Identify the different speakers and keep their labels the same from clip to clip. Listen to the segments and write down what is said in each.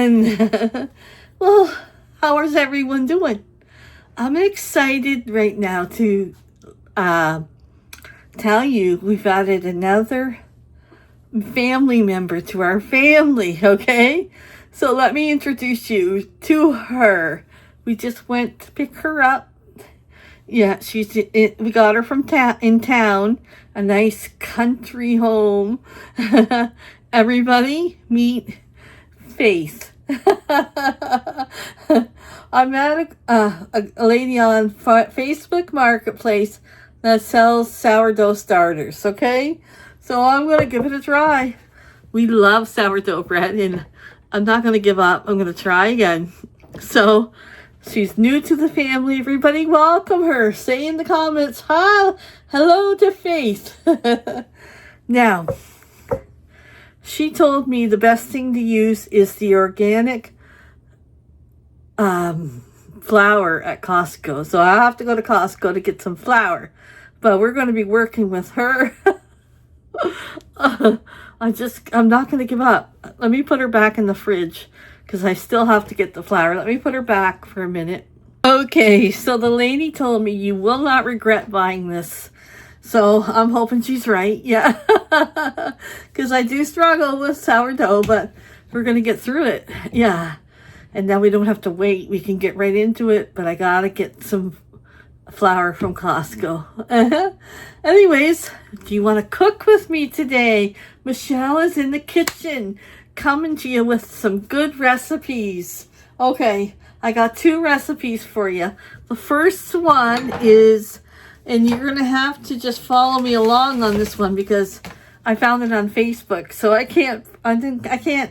Speaker 1: And well, how is everyone doing? I'm excited right now to tell you we've added another family member to our family, okay? So let me introduce you to her. We just went to pick her up. Yeah, we got her from in town, a nice country home. Everybody meet Faith. I met a lady on Facebook Marketplace that sells sourdough starters, okay? So I'm going to give it a try. We love sourdough bread, and I'm not going to give up. I'm going to try again. So she's new to the family. Everybody welcome her. Say in the comments, hi, hello to Faith. Now, she told me the best thing to use is the organic flour at Costco. So I have to go to Costco to get some flour. But we're going to be working with her. I'm not going to give up. Let me put her back in the fridge because I still have to get the flour. Let me put her back for a minute. Okay, so the lady told me you will not regret buying this. So I'm hoping she's right. Yeah, because I do struggle with sourdough, but we're going to get through it. Yeah, and now we don't have to wait. We can get right into it, but I got to get some flour from Costco. Anyways, do you want to cook with me today? Michele is in the kitchen coming to you with some good recipes. Okay, I got 2 recipes for you. The first one is, and you're gonna have to just follow me along on this one because I found it on Facebook, so I can't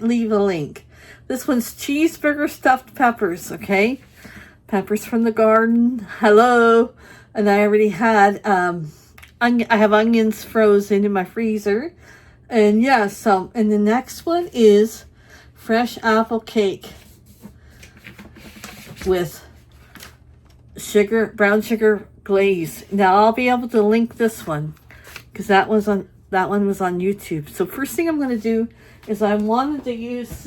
Speaker 1: leave a link. This one's cheeseburger stuffed peppers, okay? Peppers from the garden. Hello. And I already had I have onions frozen in my freezer. And yeah, so and the next one is fresh apple cake with brown sugar glaze. Now I'll be able to link this one because that one was on YouTube. So first thing I'm going to do is I wanted to use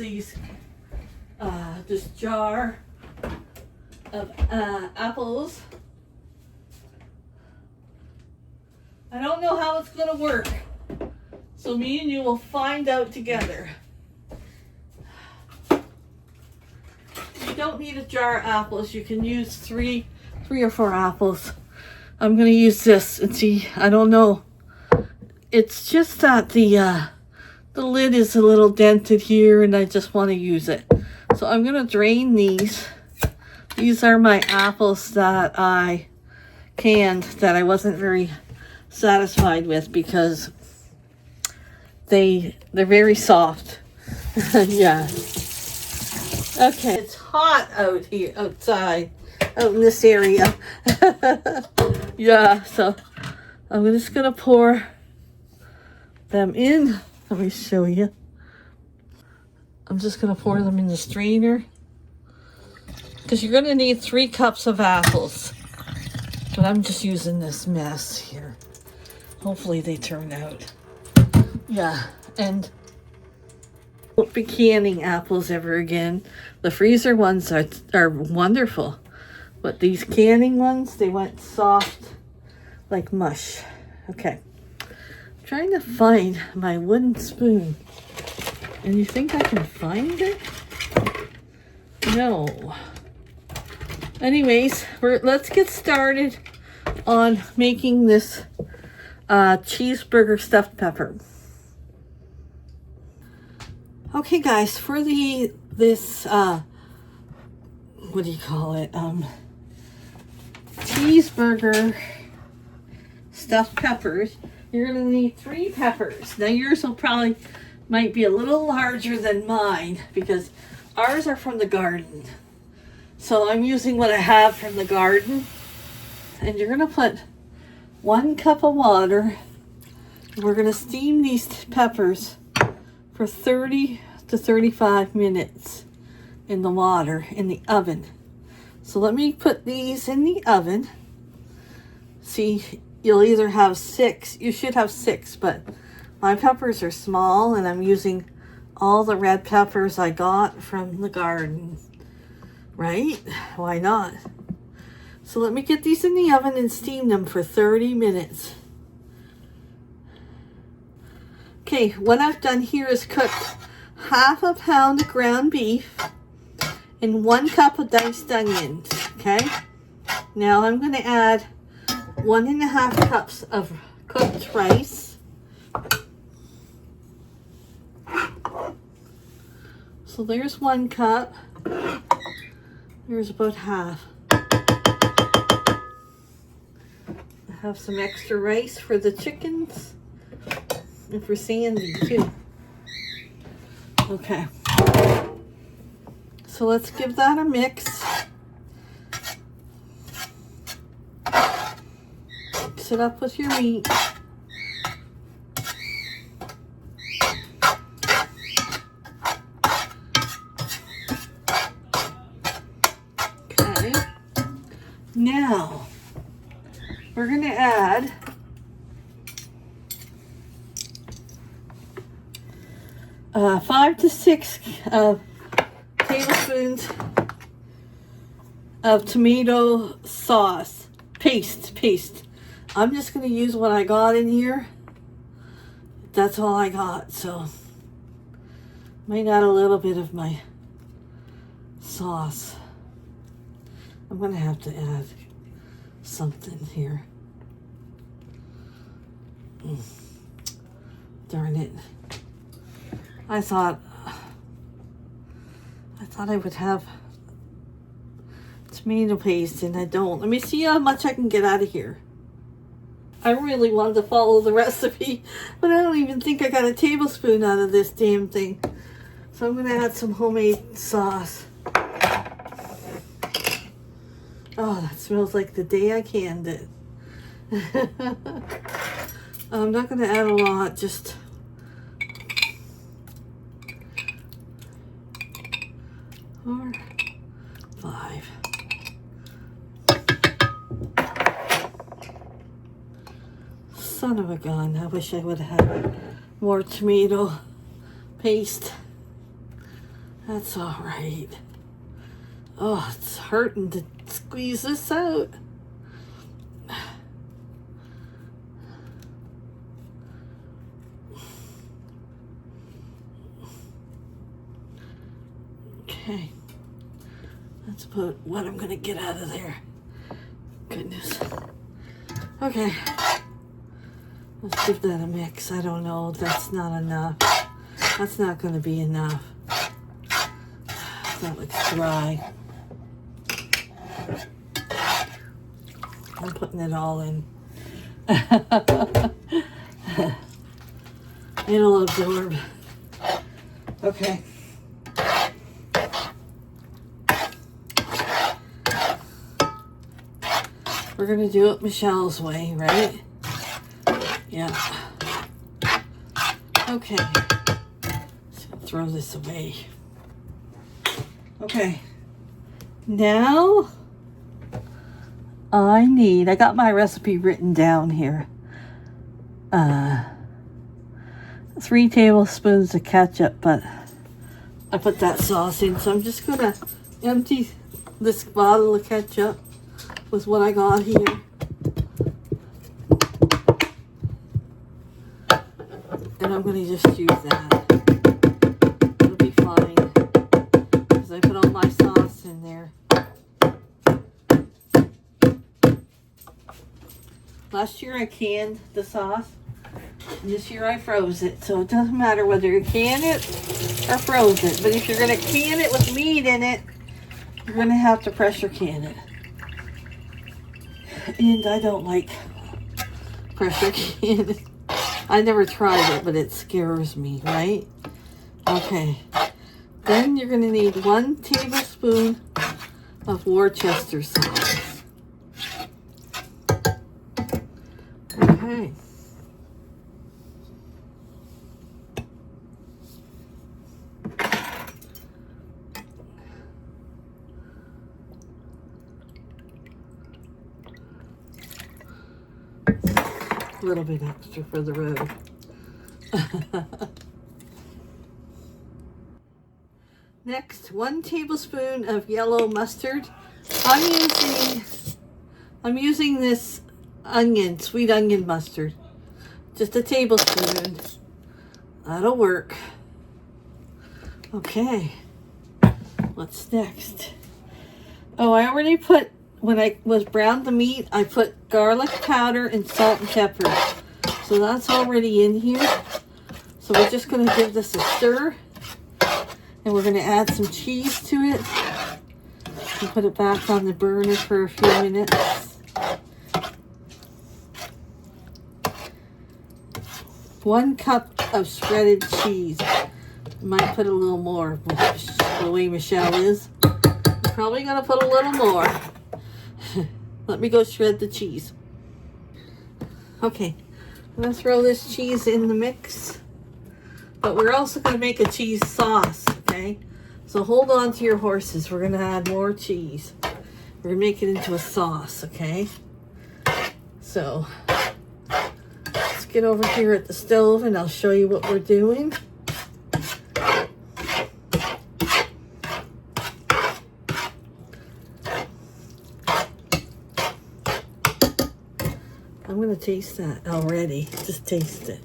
Speaker 1: this jar of apples. I don't know how it's going to work. So me and you will find out together. You don't need a jar of apples. You can use three or 4 apples. I'm going to use this and see. I don't know. It's just that the lid is a little dented here and I just want to use it. So I'm going to drain these. These are my apples that I canned that I wasn't very satisfied with because they're very soft. Yeah. Okay. It's hot out here, outside, out in this area. Yeah, so I'm just going to pour them in. Let me show you. I'm just going to pour them in the strainer because you're going to need 3 cups of apples. But I'm just using this mess here. Hopefully they turn out. Yeah, and won't be canning apples ever again. The freezer ones are wonderful. But these canning ones, they went soft like mush. Okay. I'm trying to find my wooden spoon. And you think I can find it? No. Anyways, let's get started on making this cheeseburger stuffed pepper. Okay, guys, for this what do you call it? Cheeseburger stuffed peppers. You're gonna need 3 peppers. Now yours might be a little larger than mine because ours are from the garden. So I'm using what I have from the garden. And you're gonna put 1 cup of water. We're gonna steam these peppers for 30 to 35 minutes in the water in the oven. So let me put these in the oven. See, you'll either have 6, you should have 6, but my peppers are small and I'm using all the red peppers I got from the garden, right? Why not? So let me get these in the oven and steam them for 30 minutes. Okay, what I've done here is cooked half a pound of ground beef and 1 cup of diced onions, okay? Now I'm going to add 1.5 cups of cooked rice. So there's 1 cup. There's about half. I have some extra rice for the chickens and for Sandy too. Okay. So let's give that a mix. Mix it up with your meat. Okay. Now, we're going to add 5 to 6 tablespoons of tomato sauce. Paste. I'm just going to use what I got in here. That's all I got, so might add a little bit of my sauce. I'm going to have to add something here. Darn it. I thought I would have tomato paste and I don't. Let me see how much I can get out of here. I really wanted to follow the recipe, but I don't even think I got a tablespoon out of this damn thing. So I'm going to add some homemade sauce. Oh, that smells like the day I canned it. I'm not going to add a lot, just 4, 5. Son of a gun, I wish I would have had more tomato paste. That's all right. Oh, it's hurting to squeeze this out. Okay. That's about what I'm going to get out of there. Goodness. Okay. Let's give that a mix. I don't know. That's not enough. That's not going to be enough. That looks dry. I'm putting it all in. It'll absorb. Okay. We're going to do it Michelle's way, right? Yeah. Okay. Just going to throw this away. Okay. Now, I got my recipe written down here. 3 tablespoons of ketchup, but I put that sauce in, so I'm just going to empty this bottle of ketchup with what I got here. And I'm going to just use that. It'll be fine, because I put all my sauce in there. Last year I canned the sauce, and this year I froze it. So it doesn't matter whether you can it or froze it. But if you're going to can it with meat in it, you're going to have to pressure can it. And I don't like pressure can. I never tried it, but it scares me, right? Okay. Then you're going to need 1 tablespoon of Worcester sauce. Okay. A little bit extra for the road. Next, 1 tablespoon of yellow mustard. I'm using this sweet onion mustard. Just a tablespoon. That'll work. Okay. What's next? Oh, I already put, when I was browned the meat, I put garlic powder and salt and pepper. So that's already in here. So we're just going to give this a stir. And we're going to add some cheese to it. And put it back on the burner for a few minutes. One cup of shredded cheese. Might put a little more with the way Michele is. Probably going to put a little more. Let me go shred the cheese. Okay, I'm going to throw this cheese in the mix. But we're also going to make a cheese sauce, okay? So hold on to your horses. We're going to add more cheese. We're going to make it into a sauce, okay? So let's get over here at the stove and I'll show you what we're doing. I'm going to taste that already. Just taste it.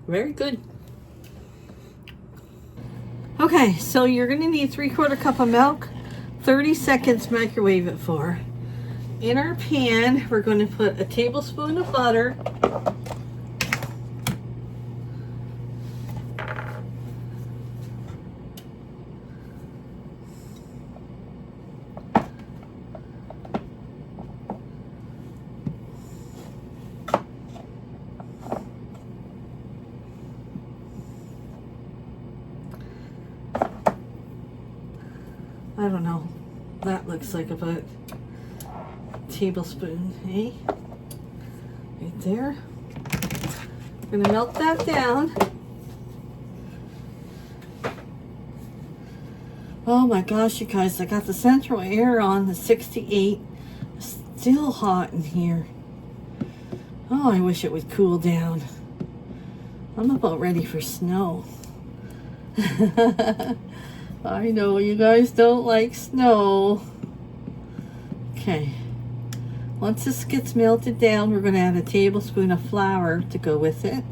Speaker 1: Very good. Okay, so you're going to need 3/4 cup of milk, 30 seconds microwave it for. In our pan, we're going to put a tablespoon of butter. I don't know. That looks like about a tablespoon, eh? Right there. I'm gonna melt that down. Oh my gosh, you guys, I got the central air on, the 68. It's still hot in here. Oh, I wish it would cool down. I'm about ready for snow. I know you guys don't like snow. Okay. Once this gets melted down, we're going to add a tablespoon of flour to go with it.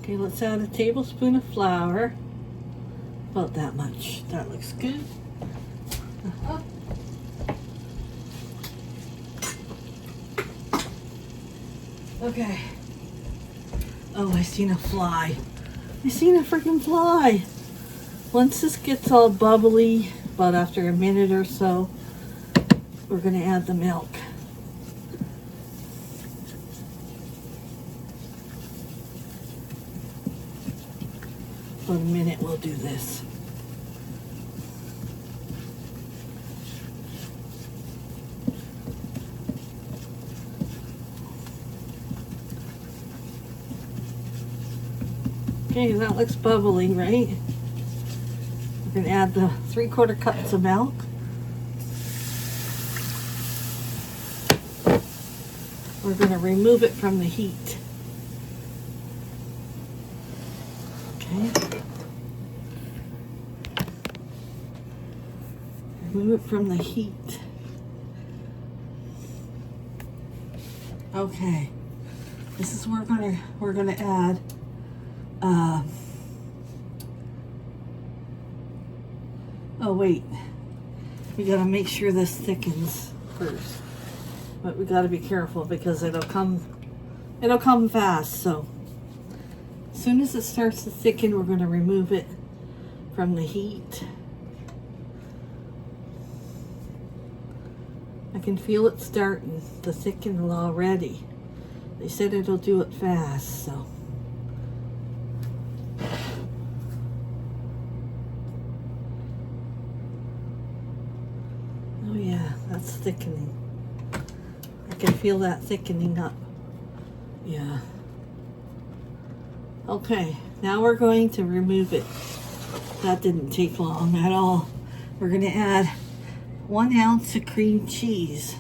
Speaker 1: Okay, let's add a tablespoon of flour. About that much. That looks good. Okay. Oh, I seen a fly. I seen a freaking fly. Once this gets all bubbly, about after a minute or so, we're going to add the milk. For a minute, we'll do this. Okay, that looks bubbly, right? We're going to add the 3/4 cups of milk. We're going to remove it from the heat. Okay. Remove it from the heat. Okay. This is where we're gonna add oh wait, we gotta make sure this thickens first, but we gotta be careful because it'll come fast. So as soon as it starts to thicken, we're going to remove it from the heat. I can feel it starting to thicken already. They said it'll do it fast, so. Oh yeah, that's thickening. I can feel that thickening up. Yeah. Okay, Now we're going to remove it. That didn't take long at all. We're going to add 1 ounce of cream cheese.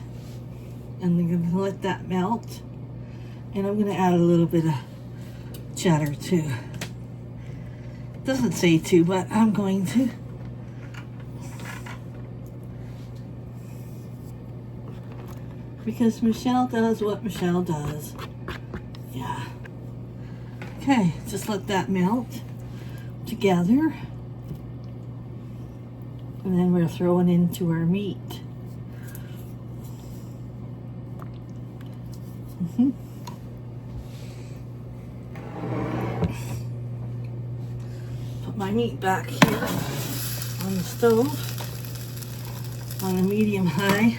Speaker 1: And I'm going to let that melt. And I'm going to add a little bit of cheddar too. Doesn't say to, but I'm going to. Because Michele does what Michele does. Yeah. Okay, just let that melt together. And then we're throwing into our meat. Put my meat back here on the stove on a medium high.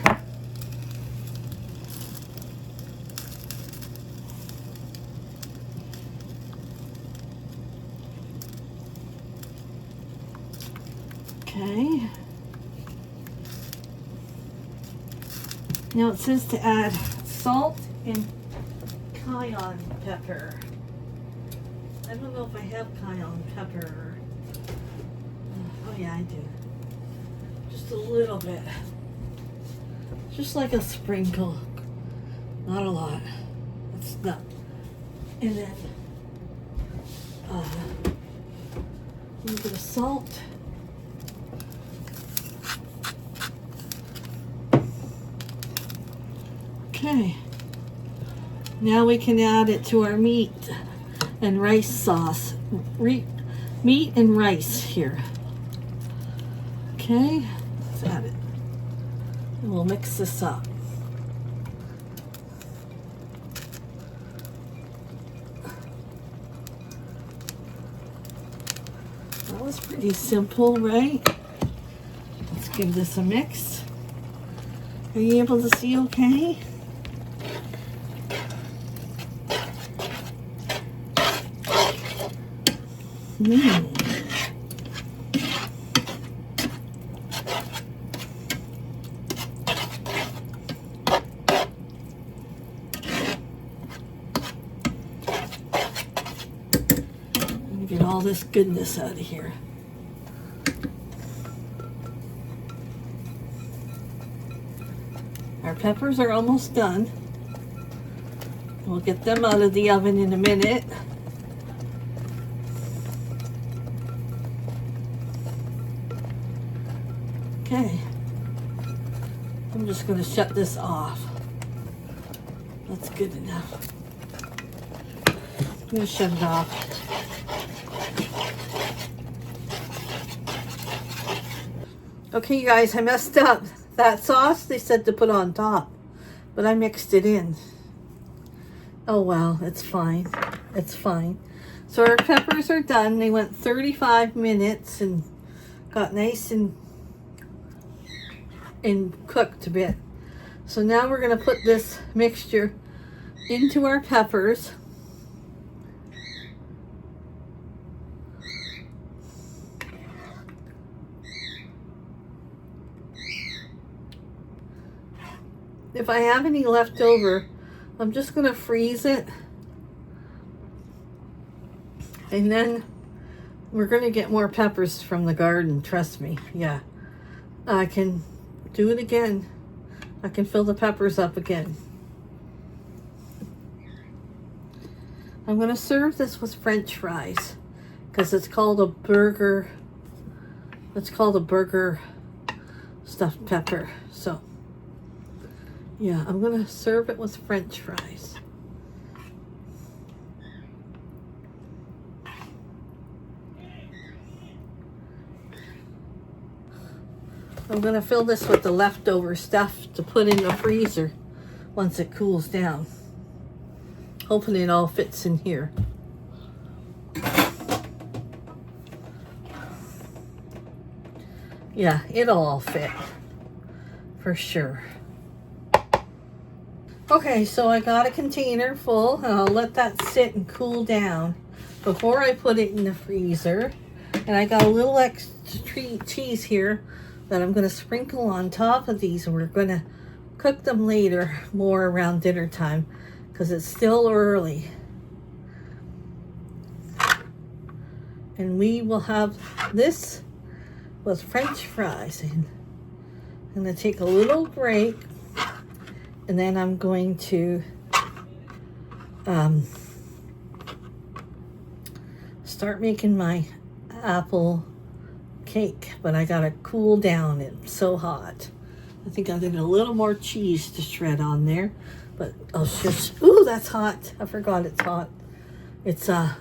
Speaker 1: Okay. Now it says to add salt and cayenne pepper. I don't know if I have cayenne pepper. Oh yeah, I do. Just a little bit. Just like a sprinkle. Not a lot. That's not. And then a little bit of salt. Okay, now we can add it to our meat and rice sauce. Meat and rice here. Okay, let's add it. And we'll mix this up. That was pretty simple, right? Let's give this a mix. Are you able to see okay? Let me get all this goodness out of here. Our peppers are almost done. We'll get them out of the oven in a minute. Okay, I'm just going to shut this off. That's good enough. I'm going to shut it off. Okay, you guys, I messed up. That sauce they said to put on top, but I mixed it in. Oh well, it's fine. It's fine. So our peppers are done. They went 35 minutes and got nice and cooked a bit. So now we're going to put this mixture into our peppers. If I have any left over, I'm just going to freeze it. And then we're going to get more peppers from the garden, trust me. Yeah. I can do it again. I can fill the peppers up again. I'm going to serve this with French fries because it's called a burger. It's called a burger stuffed pepper. So, yeah, I'm going to serve it with French fries. I'm going to fill this with the leftover stuff to put in the freezer once it cools down. Hopefully it all fits in here. Yeah, it'll all fit for sure. Okay, so I got a container full and I'll let that sit and cool down before I put it in the freezer. And I got a little extra cheese here that I'm going to sprinkle on top of these, and we're going to cook them later, more around dinner time, because it's still early. And we will have this with French fries. And I'm going to take a little break. And then I'm going to start making my apple cake. But I got to cool down. It's so hot. I think I did a little more cheese to shred on there. But I'll just, ooh, that's hot. I forgot it's hot. It's, I'll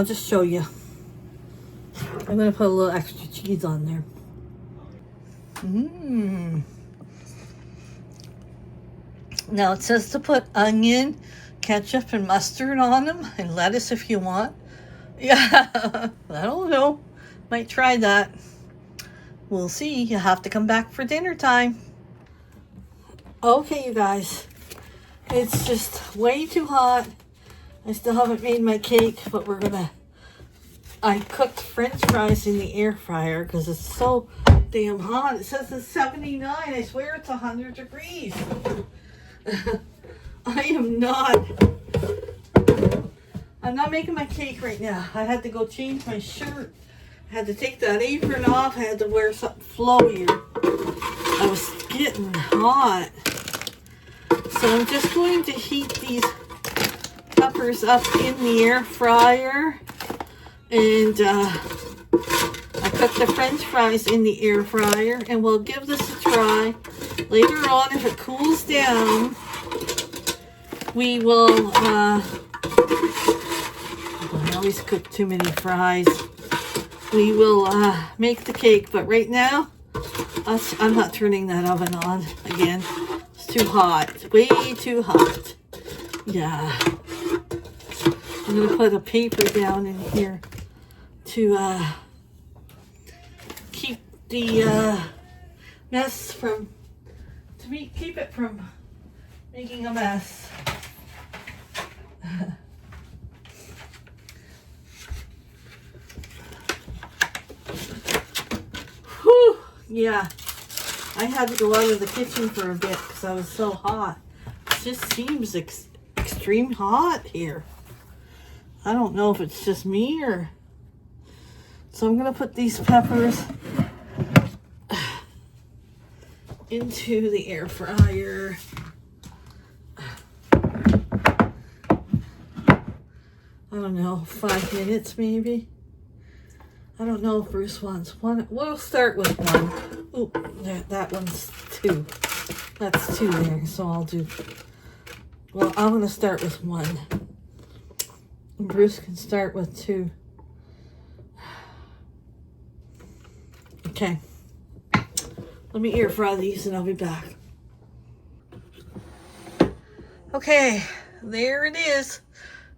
Speaker 1: just show you. I'm going to put a little extra cheese on there. Now it says to put onion, ketchup, and mustard on them, and lettuce if you want. Yeah, I don't know. Might try that. We'll see. You have to come back for dinner time. Okay, you guys. It's just way too hot. I still haven't made my cake, but I cooked French fries in the air fryer because it's so damn hot. It says it's 79. I swear it's 100 degrees. I'm not making my cake right now. I had to go change my shirt. I had to take that apron off. I had to wear something flowier. I was getting hot. So I'm just going to heat these peppers up in the air fryer. And I cooked the French fries in the air fryer. And we'll give this a try. Later on, if it cools down, we will, I always cook too many fries. We will make the cake, but right now, I'm not turning that oven on again. It's too hot, way too hot. Yeah. I'm going to put a paper down in here to keep the mess from, keep it from making a mess. Whew, yeah, I had to go out of the kitchen for a bit because I was so hot. It just seems extreme hot here. I don't know if it's just me or... So I'm going to put these peppers into the air fryer. I don't know, 5 minutes maybe. I don't know if Bruce wants one. We'll start with one. Oh, that one's 2. That's 2 there, so I'll do... Well, I'm going to start with 1. Bruce can start with 2. Okay. Let me air fry these and I'll be back. Okay, there it is.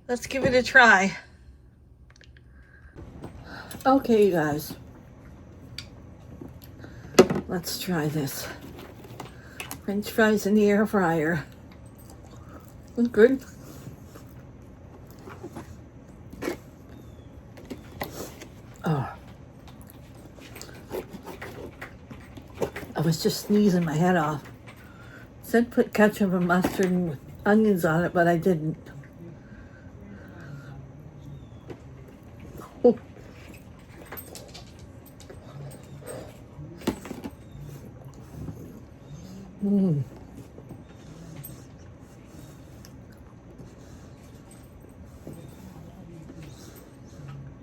Speaker 1: Let's give it a try. Okay, you guys. Let's try this. French fries in the air fryer. That's good. Oh. I was just sneezing my head off. It said put ketchup and mustard and onions on it, but I didn't. Oh. Mm.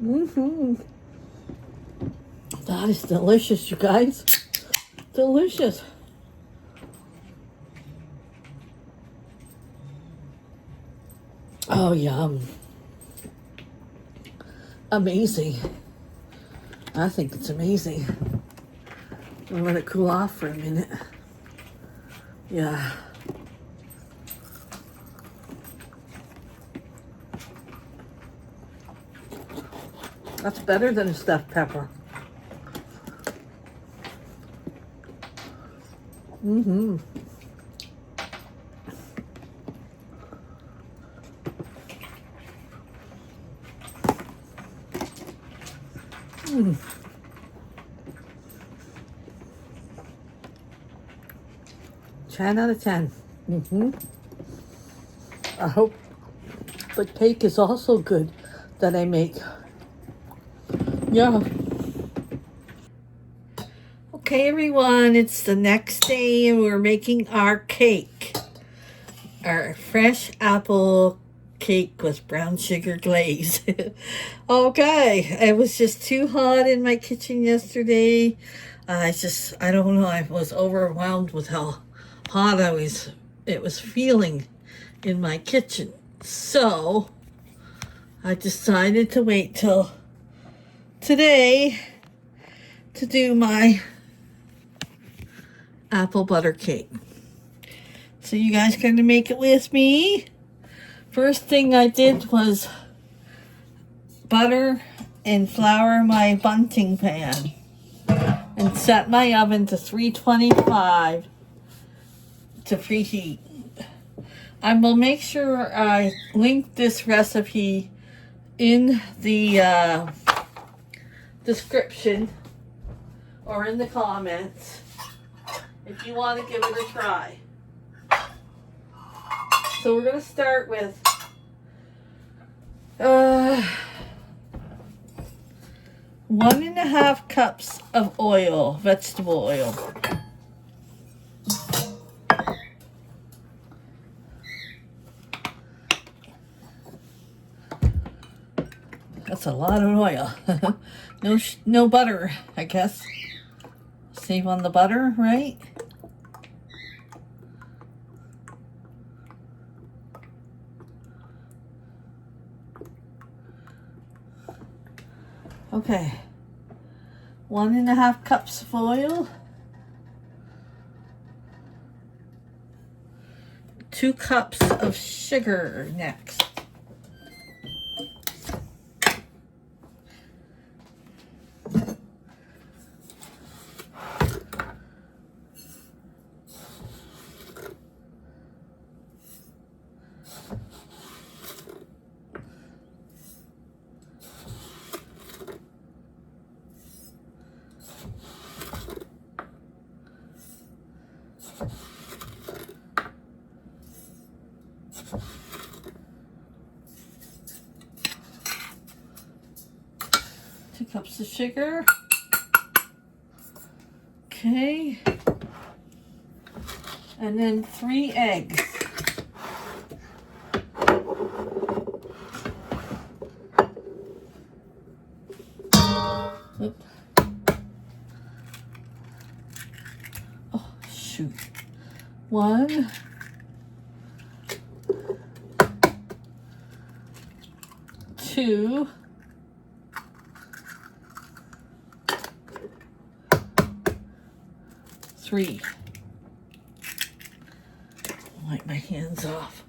Speaker 1: Mm-hmm. That is delicious, you guys. Delicious. Oh, yum. Amazing. I think it's amazing. I'll let it cool off for a minute. Yeah. That's better than a stuffed pepper. Mm-hmm. Mm. 10 out of 10. Mm-hmm. I hope the cake is also good. that I make. Yeah. Okay, everyone, it's the next day and we're making our cake. Our fresh apple cake with brown sugar glaze. Okay, it was just too hot in my kitchen yesterday. I don't know, I was overwhelmed with how hot it was feeling in my kitchen. So I decided to wait till today to do my apple butter cake. So you guys going to make it with me? First thing I did was butter and flour my bunting pan and set my oven to 325 to preheat. I will make sure I link this recipe in the description or in the comments if you want to give it a try. So we're going to start with 1.5 cups of oil, vegetable oil. That's a lot of oil. No butter, I guess. Save on the butter, right? Okay, 1.5 cups of oil, 2 cups of sugar next. Two cups of sugar. Okay. And then 3 eggs. Oop. Oh, shoot. 1, 2, 3. Wipe my hands off.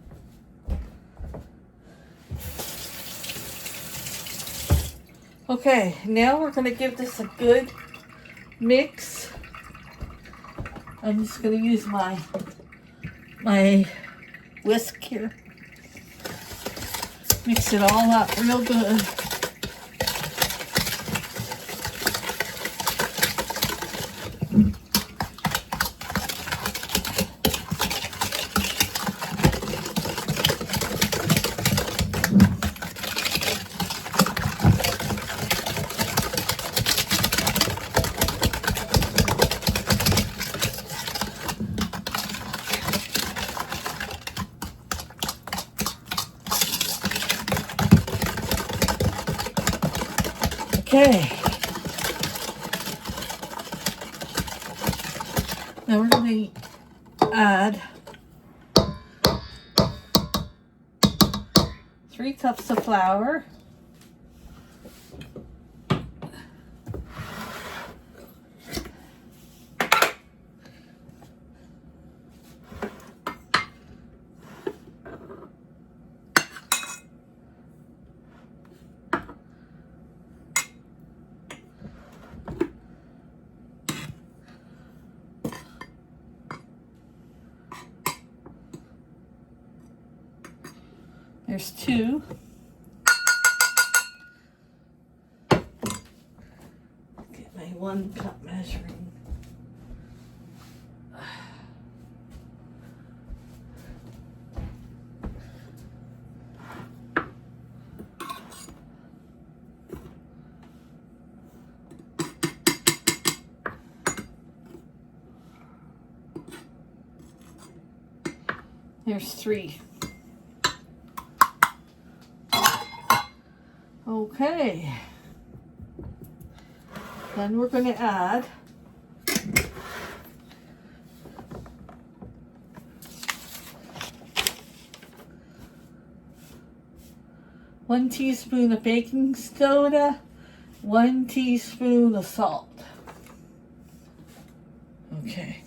Speaker 1: Okay, now we're going to give this a good mix. I'm just going to use my whisk here. Mix it all up real good. Okay. Now we're going to add 3 cups of flour. There's 2. Get my 1 cup measuring. There's 3. Okay. Then we're going to add one teaspoon of baking soda, 1 teaspoon of salt. Okay.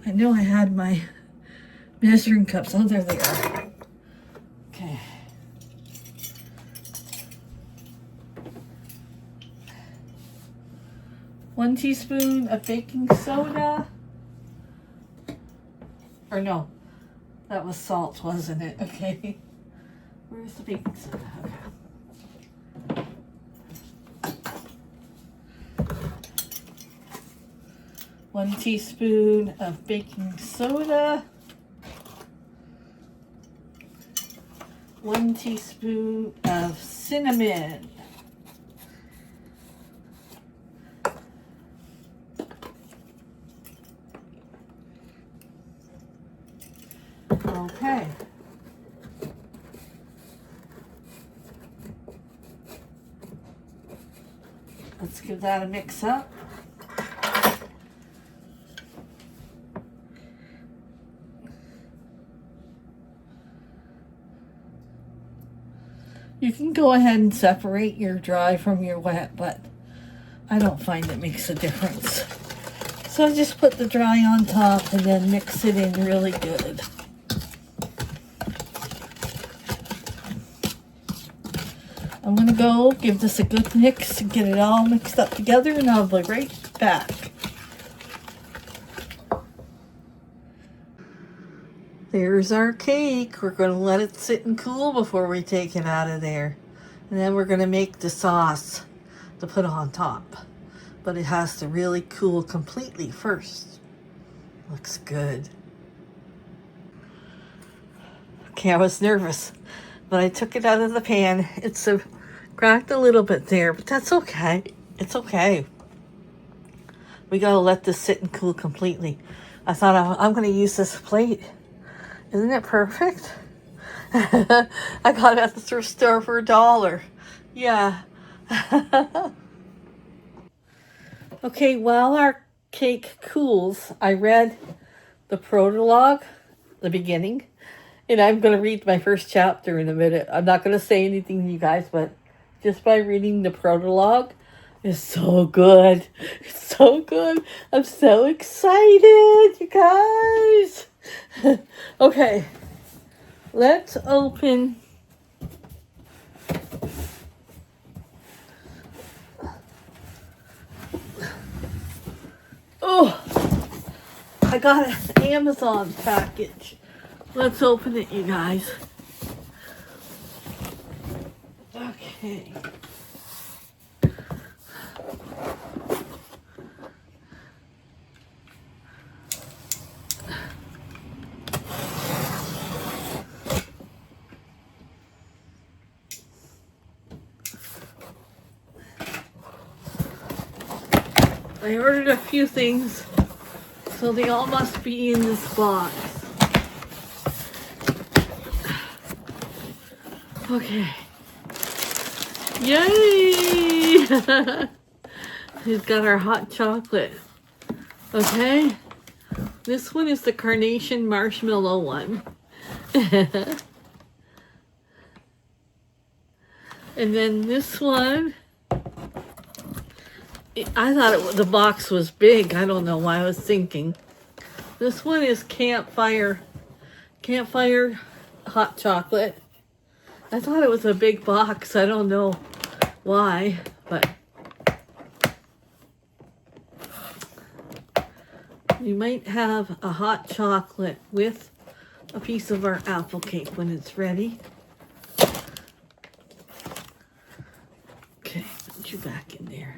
Speaker 1: I know I had my measuring cups. Oh, there they are. Okay. One teaspoon of baking soda. Or no, that was salt, wasn't it? Okay. Where's the baking soda? Okay. 1 teaspoon of baking soda. 1 teaspoon of cinnamon. Okay. Let's give that a mix up. You can go ahead and separate your dry from your wet, but I don't find it makes a difference. So I just put the dry on top and then mix it in really good. I'm going to go give this a good mix and get it all mixed up together, and I'll be right back. There's our cake. We're going to let it sit and cool before we take it out of there. And then we're going to make the sauce to put on top. But it has to really cool completely first. Looks good. Okay, I was nervous, but I took it out of the pan. It's cracked a little bit there, but that's okay. It's okay. We gotta let this sit and cool completely. I thought I'm gonna use this plate. Isn't it perfect? I got it at the thrift store for $1. Yeah. Okay, while our cake cools, I read the prologue, the beginning, and I'm going to read my first chapter in a minute. I'm not going to say anything to you guys, but just by reading the prologue is so good. It's so good. I'm so excited, you guys. Okay, let's open Oh, I got an Amazon package. Let's open it, you guys. Okay. I ordered a few things, so they all must be in this box. Okay. Yay! We've got our hot chocolate. Okay. This one is the carnation marshmallow one. And then this one, I thought the box was big. I don't know why I was thinking. This one is campfire hot chocolate. I thought it was a big box. I don't know why, but we might have a hot chocolate with a piece of our apple cake when it's ready. Okay, put you back in there.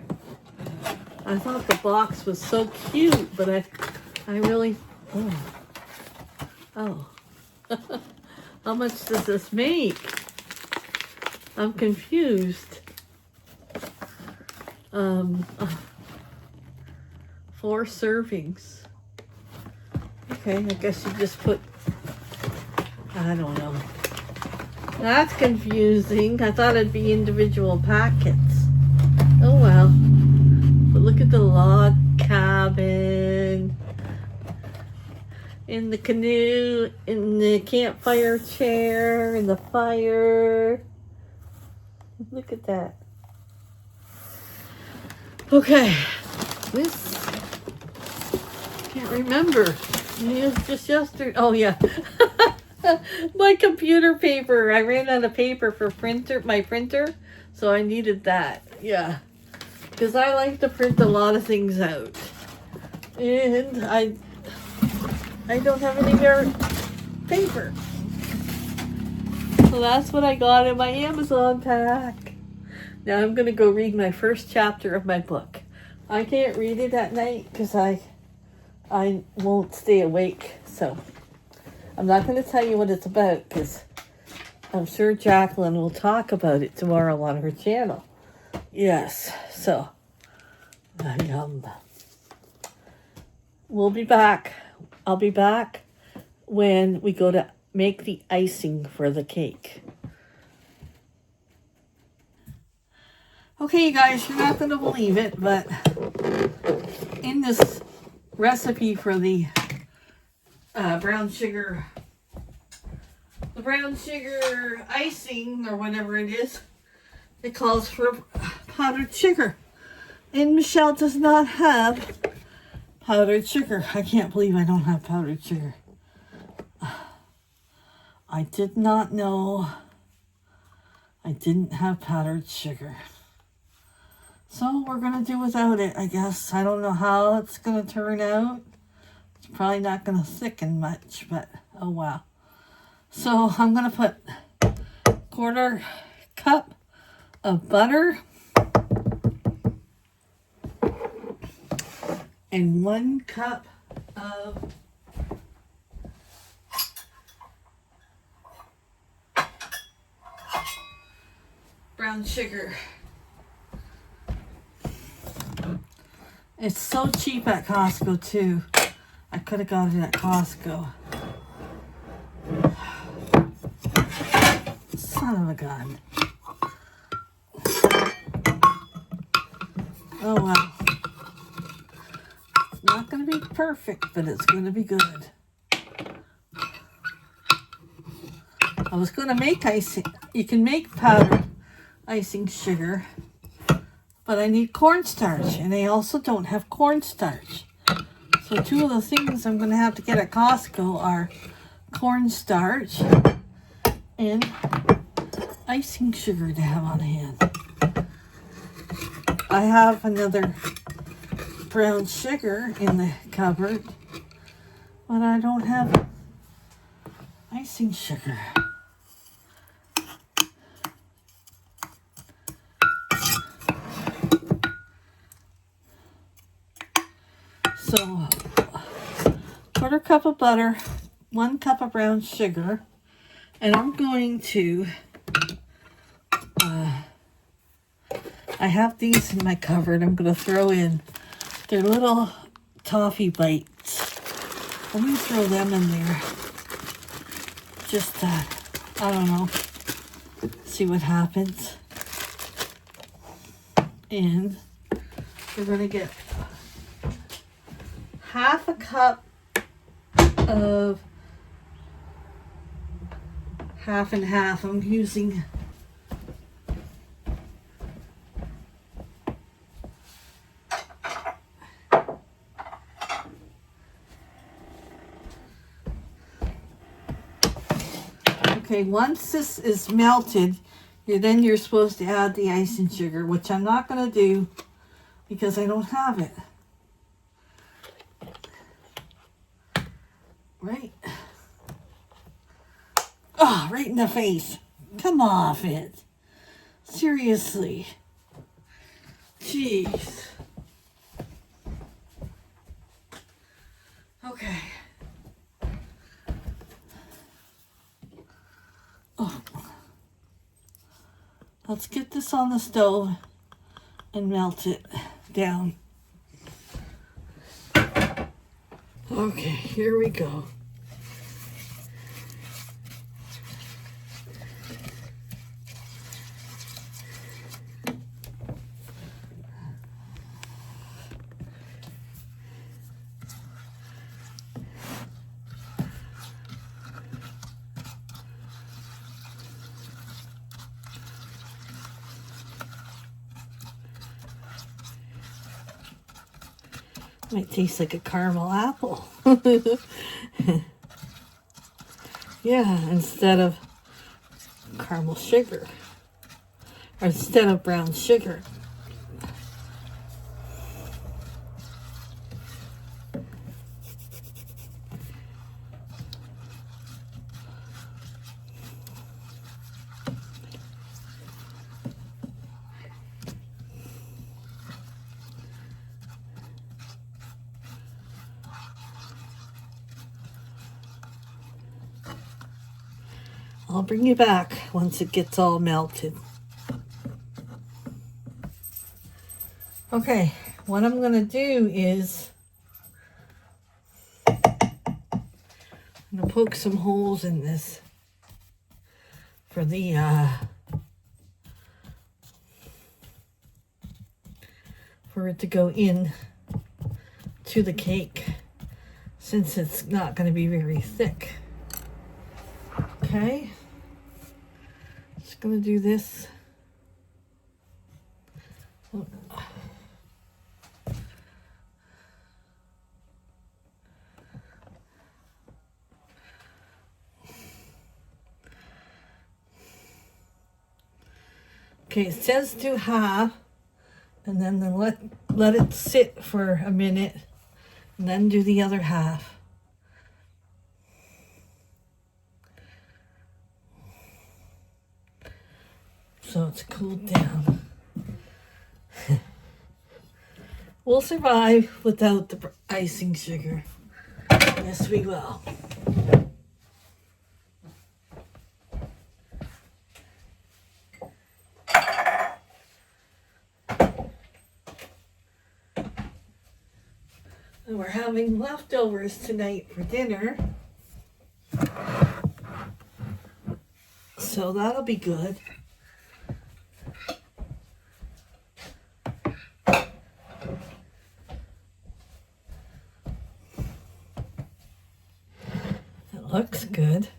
Speaker 1: I thought the box was so cute, but I really, oh. How much does this make? I'm confused. Um, 4 servings. Okay, I guess you just put, I don't know. That's confusing. I thought it'd be individual packets. Oh well. But look at the log cabin, in the canoe, in the campfire chair, in the fire. Look at that. Okay, this, can't remember. It was just yesterday. Oh yeah. My computer paper. I ran out of paper for my printer, so I needed that. Yeah. Because I like to print a lot of things out. And I don't have any more paper. So that's what I got in my Amazon pack. Now I'm going to go read my first chapter of my book. I can't read it at night because I won't stay awake. So I'm not going to tell you what it's about because I'm sure Jacqueline will talk about it tomorrow on her channel. Yes, so we'll be back. I'll be back when we go to make the icing for the cake. Okay, you guys, you're not going to believe it, but in this recipe for the brown sugar icing or whatever it is, it calls for powdered sugar. And Michele does not have powdered sugar. I can't believe I don't have powdered sugar. I did not know I didn't have powdered sugar. So we're going to do without it, I guess. I don't know how it's going to turn out. It's probably not going to thicken much, but oh wow. So I'm going to put 1/4 cup of butter and 1 cup of brown sugar. It's so cheap at Costco too. I could have got it at Costco. Son of a gun. Oh well. It's not going to be perfect, but it's going to be good. I was going to make icing. You can make powdered icing sugar, but I need cornstarch, and they also don't have cornstarch. So 2 of the things I'm going to have to get at Costco are cornstarch and icing sugar to have on hand. I have another brown sugar in the cupboard, but I don't have icing sugar. So, 1/4 cup of butter, 1 cup of brown sugar, and I'm going to, I have these in my cupboard. I'm going to throw in, they're little toffee bites. Let me throw them in there. Just, I don't know, see what happens. And we're going to get 1/2 cup of 1/2 and 1/2. I'm using okay, once this is melted, then you're supposed to add the icing sugar, which I'm not going to do because I don't have it. Right? Oh, right in the face. Come off it. Seriously. Jeez. Okay. Oh. Let's get this on the stove and melt it down. Okay, here we go. Might taste like a caramel apple. Yeah, instead of caramel sugar. Or instead of brown sugar. I'll bring you back once it gets all melted. Okay, what I'm going to do is I'm going to poke some holes in this for the for it to go in to the cake, since it's not going to be very thick. Okay, just going to do this. Okay, it says do half, and then let it sit for a minute, and then do the other half. So it's cooled down. We'll survive without the icing sugar. Yes, we will. And we're having leftovers tonight for dinner. So that'll be good. Looks good.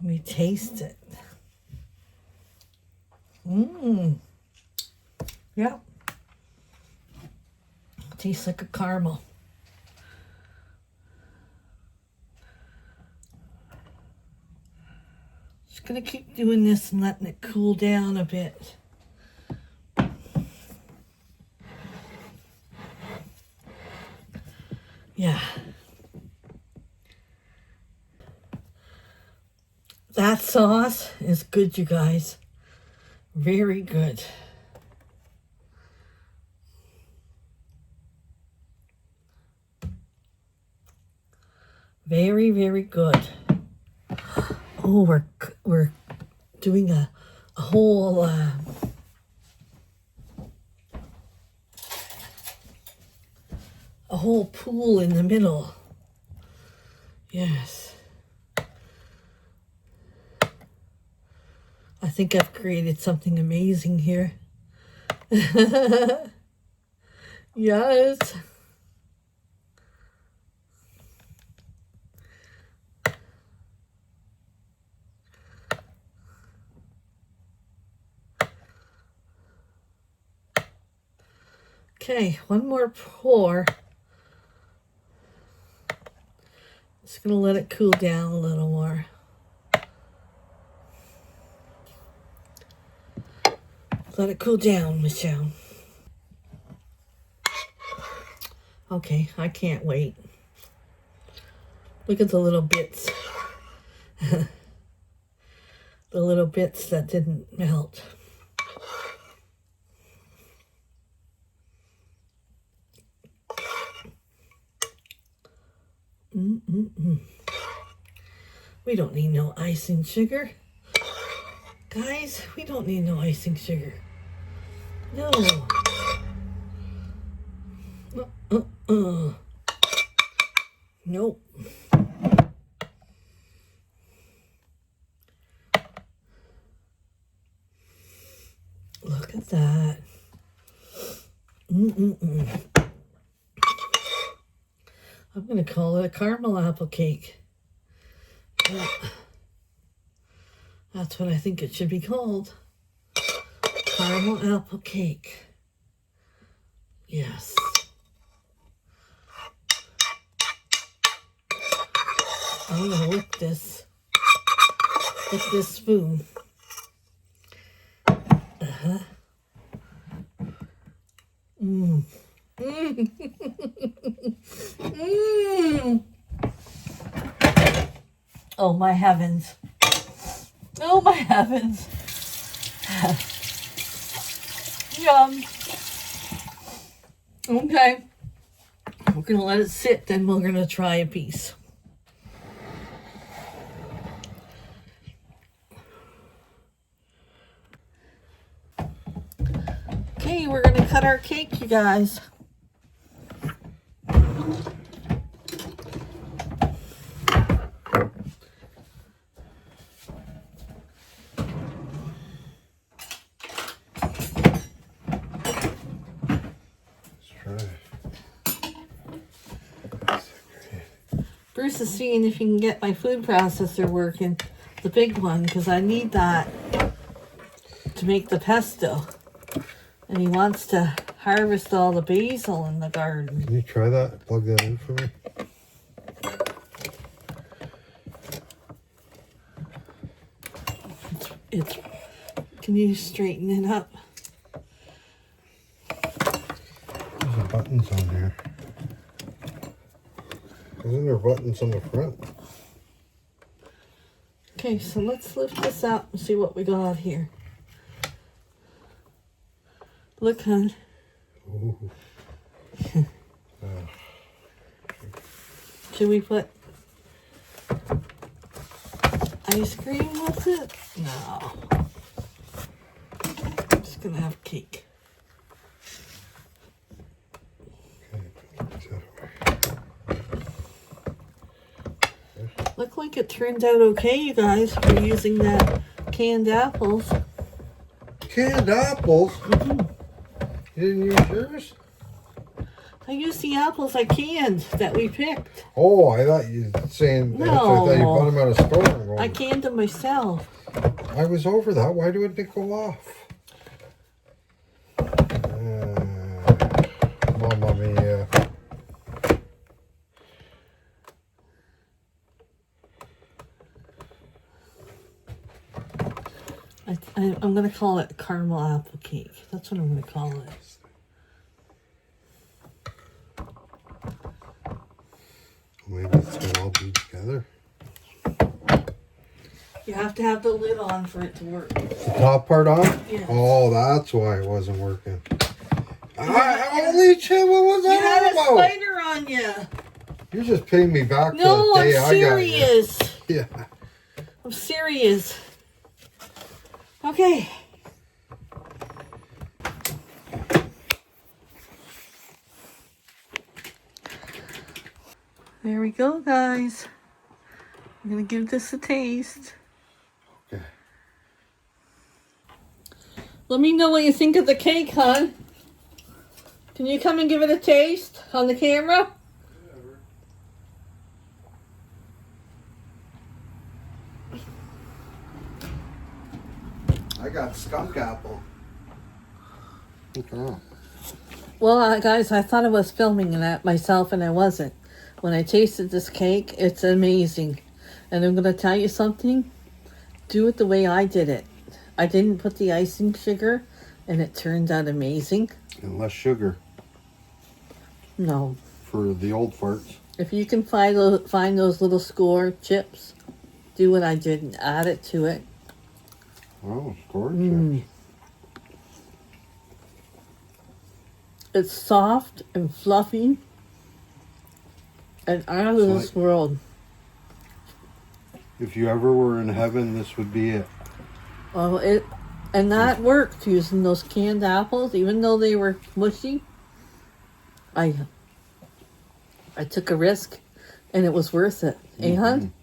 Speaker 1: Let me taste it. Yep. Tastes like a caramel. Just gonna keep doing this and letting it cool down a bit. Yeah. That sauce is good, you guys. Very good. Very, very good. Oh, we're doing a whole pool in the middle. Yes. I think I've created something amazing here. Yes. Okay, one more pour. Just gonna let it cool down a little more. Let it cool down, Michele. Okay, I can't wait. Look at the little bits. The little bits that didn't melt. We don't need no icing sugar. Guys, we don't need no icing sugar. No. Nope. Look at that. I'm going to call it a caramel apple cake. That's what I think it should be called. Caramel apple cake. Yes. I'm going to lick this with this spoon. Oh my heavens. Oh my heavens. Yum. Okay. We're going to let it sit, then we're going to try a piece. Okay, we're going to cut our cake, you guys. Bruce is seeing if he can get my food processor working, the big one, because I need that to make the pesto. And he wants to harvest all the basil in the garden.
Speaker 2: Can you try that? Plug that in for me?
Speaker 1: Can you straighten it up?
Speaker 2: There's buttons on there. Isn't there buttons on the front?
Speaker 1: Okay, so let's lift this up and see what we got here. Look, hon.
Speaker 2: Ooh.
Speaker 1: Should we put ice cream with it? No. I'm just gonna have cake. Look like it turned out okay, you guys, for using that canned apples.
Speaker 2: Canned apples? You didn't use yours?
Speaker 1: I used the apples I canned that we picked.
Speaker 2: Oh, I thought you were saying
Speaker 1: No.
Speaker 2: I thought you bought them at a store.
Speaker 1: I canned them myself.
Speaker 2: I was over that. Why did it go off? Mamma mia.
Speaker 1: I'm going to call it caramel apple cake. That's what I'm going to call it.
Speaker 2: Maybe it's going to all be together.
Speaker 1: You have to have the lid on for it to work.
Speaker 2: The top part on?
Speaker 1: Yeah.
Speaker 2: Oh, that's why it wasn't working. Holy shit, what was
Speaker 1: You
Speaker 2: that
Speaker 1: had a
Speaker 2: all about?
Speaker 1: spider on you.
Speaker 2: You're just paying me back
Speaker 1: No,
Speaker 2: for the day
Speaker 1: I'm
Speaker 2: I got you.
Speaker 1: serious.
Speaker 2: Yeah.
Speaker 1: I'm serious. Okay. There we go, guys. I'm going to give this a taste.
Speaker 2: Okay.
Speaker 1: Let me know what you think of the cake, hon. Can you come and give it a taste on the camera?
Speaker 2: I got skunk apple. Okay.
Speaker 1: Well, guys, I thought I was filming that myself, and I wasn't. When I tasted this cake, it's amazing. And I'm going to tell you something. Do it the way I did it. I didn't put the icing sugar, and it turned out amazing.
Speaker 2: And less sugar
Speaker 1: No.
Speaker 2: for the old farts.
Speaker 1: If you can find those little score chips, do what I did and add it to it.
Speaker 2: Oh, storage chips.
Speaker 1: It's soft and fluffy. and out of this world.
Speaker 2: If you ever were in heaven, this would be it.
Speaker 1: Well, and that worked using those canned apples, even though they were mushy. I took a risk, and it was worth it. Mm-hmm. Hon?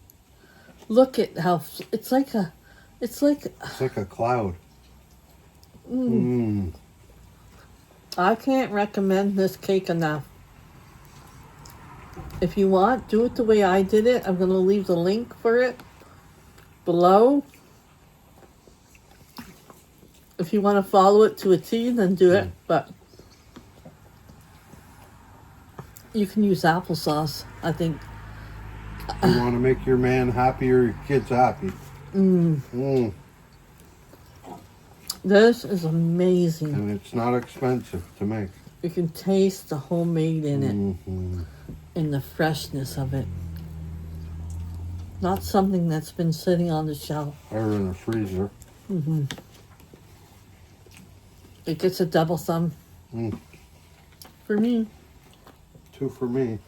Speaker 1: Look at how it's like a
Speaker 2: cloud.
Speaker 1: I can't recommend this cake enough. If you want, do it the way I did it. I'm going to leave the link for it below. If you want to follow it to a T, then do it. But you can use applesauce, I think.
Speaker 2: You want to make your man happy or your kids happy.
Speaker 1: This is amazing.
Speaker 2: And it's not expensive to make.
Speaker 1: You can taste the homemade in it. And the freshness of it. Not something that's been sitting on the shelf.
Speaker 2: Or in the freezer.
Speaker 1: It gets a double thumb. For me.
Speaker 2: 2 for me.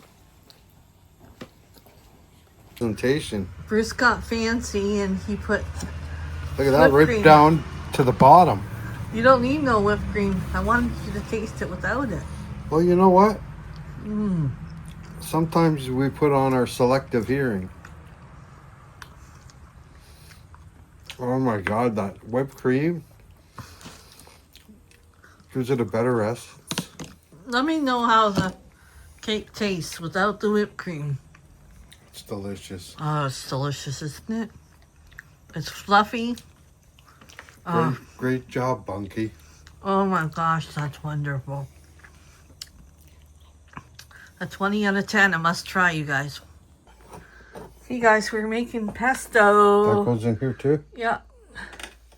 Speaker 2: Presentation.
Speaker 1: Bruce got fancy and he put
Speaker 2: Look at that, right down to the bottom.
Speaker 1: You don't need no whipped cream. I wanted you to taste it without it.
Speaker 2: Well, you know what? Sometimes we put on our selective hearing. Oh my God, that whipped cream gives it a better essence.
Speaker 1: Let me know how the cake tastes without the whipped cream.
Speaker 2: It's delicious.
Speaker 1: Oh, it's delicious, isn't it? It's fluffy.
Speaker 2: Great job, Bunky.
Speaker 1: Oh my gosh, that's wonderful. A 20 out of 10. A must try, you guys. See, guys, we're making pesto.
Speaker 2: That goes in here too?
Speaker 1: Yeah.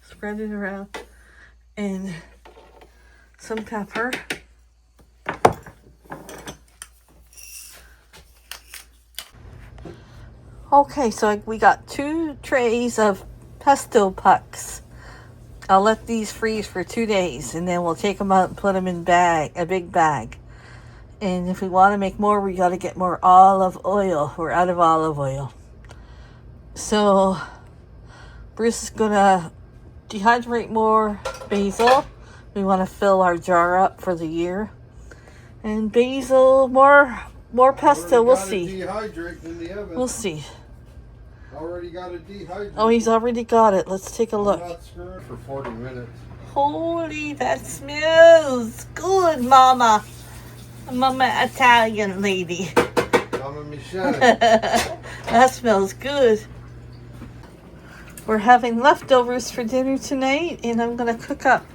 Speaker 1: Spread it around. And some pepper. Okay, so we got 2 trays of pesto pucks. I'll let these freeze for 2 days, and then we'll take them out and put them in a big bag. And if we want to make more, we got to get more olive oil. We're out of olive oil. So Bruce is going to dehydrate more basil. We want to fill our jar up for the year. And basil, more pesto. We'll see. We'll see.
Speaker 2: Already got it dehydrated.
Speaker 1: Oh, he's already got it. Let's take a look.
Speaker 2: Not stirred for 40 minutes.
Speaker 1: Holy, that smells good, Mama. Mama Italian lady.
Speaker 2: Mama Michele.
Speaker 1: That smells good. We're having leftovers for dinner tonight, and I'm going to cook up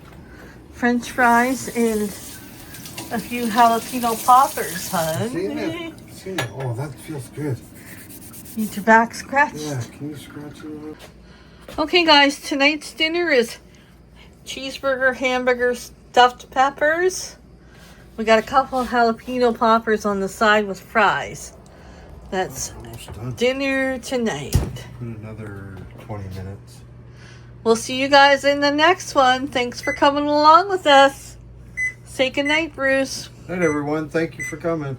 Speaker 1: French fries and a few jalapeno poppers, hon.
Speaker 2: Seen it. Oh, that feels good.
Speaker 1: Need your back scratched?
Speaker 2: Yeah, can you scratch it a little?
Speaker 1: Okay, guys, tonight's dinner is cheeseburger, hamburger, stuffed peppers. We got a couple of jalapeno poppers on the side with fries. That's dinner tonight.
Speaker 2: Put another 20 minutes.
Speaker 1: We'll see you guys in the next one. Thanks for coming along with us. Say goodnight, Bruce.
Speaker 2: Night, everyone. Thank you for coming.